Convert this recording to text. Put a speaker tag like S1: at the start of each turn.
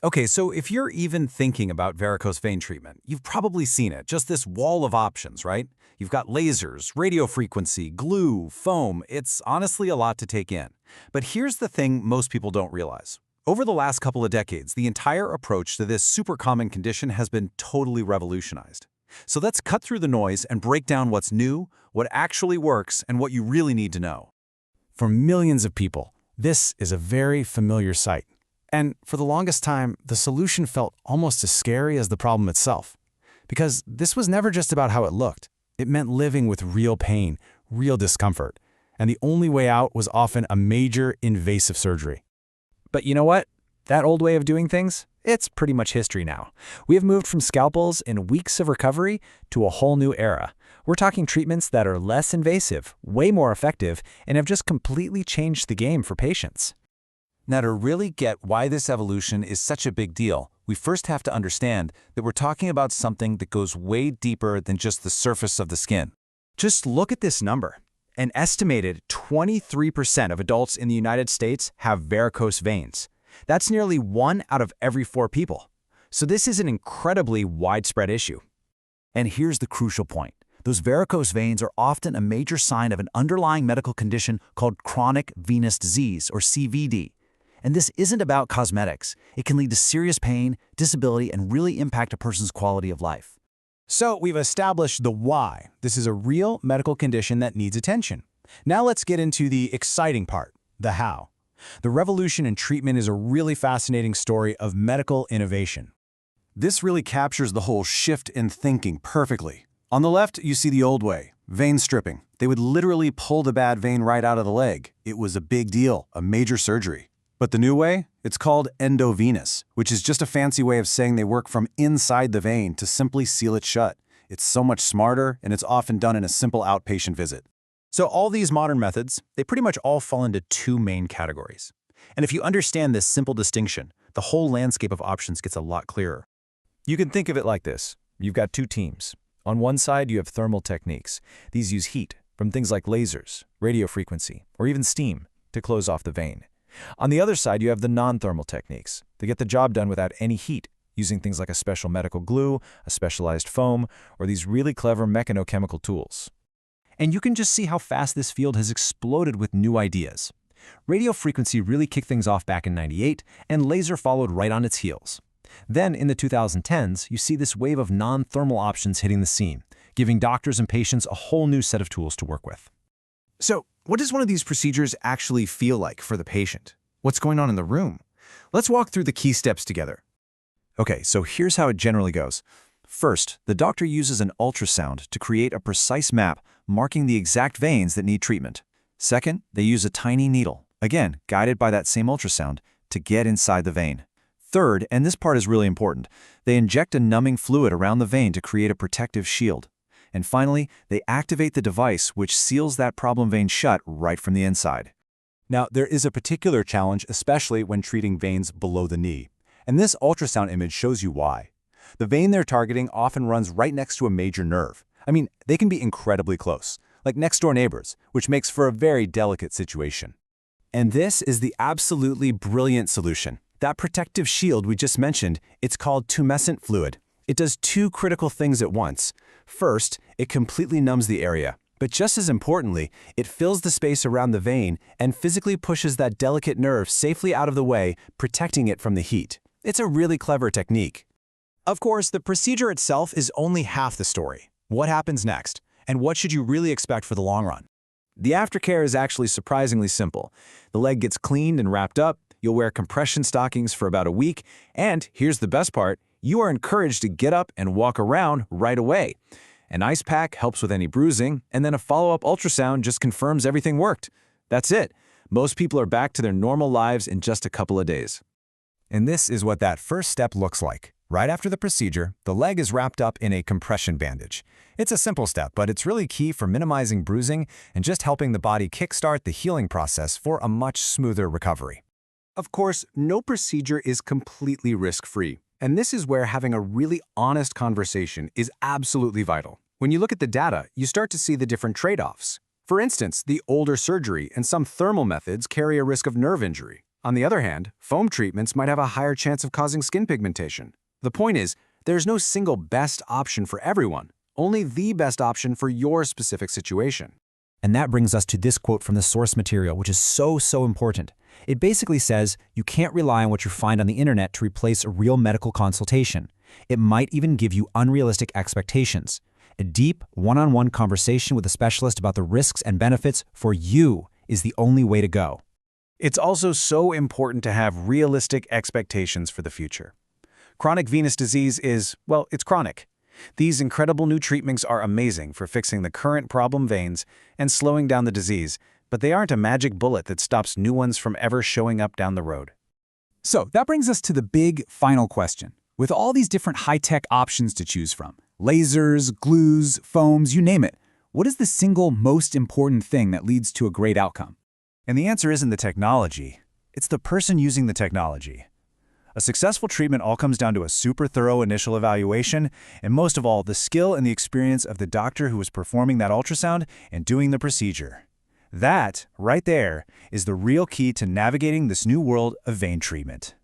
S1: Okay, so if you're even thinking about varicose vein treatment, you've probably seen it, just this wall of options, right? You've got lasers, radiofrequency, glue, foam. It's honestly a lot to take in. But here's the thing most people don't realize. Over the last couple of decades, the entire approach to this super common condition has been totally revolutionized. So let's cut through the noise and break down what's new, what actually works, and what you really need to know.
S2: For millions of people, this is a very familiar sight. And for the longest time, the solution felt almost as scary as the problem itself. Because this was never just about how it looked. It meant living with real pain, real discomfort. And the only way out was often a major invasive surgery.
S3: But you know what? That old way of doing things, it's pretty much history now. We have moved from scalpels and weeks of recovery to a whole new era. We're talking treatments that are less invasive, way more effective, and have just completely changed the game for patients.
S1: Now, to really get why this evolution is such a big deal, we first have to understand that we're talking about something that goes way deeper than just the surface of the skin.
S3: Just look at this number. An estimated 23% of adults in the United States have varicose veins. That's nearly 1 out of every 4 people. So this is an incredibly widespread issue.
S4: And here's the crucial point. Those varicose veins are often a major sign of an underlying medical condition called chronic venous disease, or CVD. And this isn't about cosmetics. It can lead to serious pain, disability, and really impact a person's quality of life.
S2: So we've established the why. This is a real medical condition that needs attention. Now let's get into the exciting part, the how. The revolution in treatment is a really fascinating story of medical innovation.
S1: This really captures the whole shift in thinking perfectly. On the left, you see the old way, vein stripping. They would literally pull the bad vein right out of the leg. It was a big deal, a major surgery. But the new way? It's called Endovenous, which is just a fancy way of saying they work from inside the vein to simply seal it shut. It's so much smarter, and it's often done in a simple outpatient visit.
S3: So all these modern methods, they pretty much all fall into 2 main categories. And if you understand this simple distinction, the whole landscape of options gets a lot clearer. You can think of it like this. You've got 2 teams. On one side, you have thermal techniques. These use heat from things like lasers, radiofrequency, or even steam to close off the vein. On the other side, you have the non-thermal techniques. They get the job done without any heat, using things like a special medical glue, a specialized foam, or these really clever mechanochemical tools. And you can just see how fast this field has exploded with new ideas. Radiofrequency really kicked things off back in '98, and laser followed right on its heels. Then, in the 2010s, you see this wave of non-thermal options hitting the scene, giving doctors and patients a whole new set of tools to work with.
S5: So, what does one of these procedures actually feel like for the patient? What's going on in the room? Let's walk through the key steps together.
S4: Okay, so here's how it generally goes. First, the doctor uses an ultrasound to create a precise map marking the exact veins that need treatment. Second, they use a tiny needle, again, guided by that same ultrasound, to get inside the vein. Third, and this part is really important, they inject a numbing fluid around the vein to create a protective shield. And finally, they activate the device which seals that problem vein shut right from the inside.
S1: Now, there is a particular challenge, especially when treating veins below the knee. And this ultrasound image shows you why. The vein they're targeting often runs right next to a major nerve. I mean, they can be incredibly close, like next-door neighbors, which makes for a very delicate situation. And this is the absolutely brilliant solution. That protective shield we just mentioned, it's called tumescent fluid. It does 2 critical things at once. First, it completely numbs the area. But just as importantly, it fills the space around the vein and physically pushes that delicate nerve safely out of the way, protecting it from the heat. It's a really clever technique.
S2: Of course, the procedure itself is only half the story. What happens next? And what should you really expect for the long run?
S3: The aftercare is actually surprisingly simple. The leg gets cleaned and wrapped up, you'll wear compression stockings for about a week, and here's the best part, you are encouraged to get up and walk around right away. An ice pack helps with any bruising, and then a follow-up ultrasound just confirms everything worked. That's it. Most people are back to their normal lives in just a couple of days.
S2: And this is what that first step looks like. Right after the procedure, the leg is wrapped up in a compression bandage. It's a simple step, but it's really key for minimizing bruising and just helping the body kickstart the healing process for a much smoother recovery.
S1: Of course, no procedure is completely risk-free. And this is where having a really honest conversation is absolutely vital. When you look at the data, you start to see the different trade-offs. For instance, the older surgery and some thermal methods carry a risk of nerve injury.
S2: On the other hand, foam treatments might have a higher chance of causing skin pigmentation. The point is, there's no single best option for everyone, only the best option for your specific situation.
S1: And that brings us to this quote from the source material, which is so important. It basically says, you can't rely on what you find on the internet to replace a real medical consultation. It might even give you unrealistic expectations. A deep, one-on-one conversation with a specialist about the risks and benefits for you is the only way to go.
S2: It's also so important to have realistic expectations for the future. Chronic venous disease is, well, it's chronic. These incredible new treatments are amazing for fixing the current problem veins and slowing down the disease, but they aren't a magic bullet that stops new ones from ever showing up down the road.
S1: So that brings us to the big final question. With all these different high-tech options to choose from, lasers, glues, foams, you name it, what is the single most important thing that leads to a great outcome?
S3: And the answer isn't the technology. It's the person using the technology. A successful treatment all comes down to a super thorough initial evaluation, and most of all, the skill and the experience of the doctor who is performing that ultrasound and doing the procedure. That, right there, is the real key to navigating this new world of vein treatment.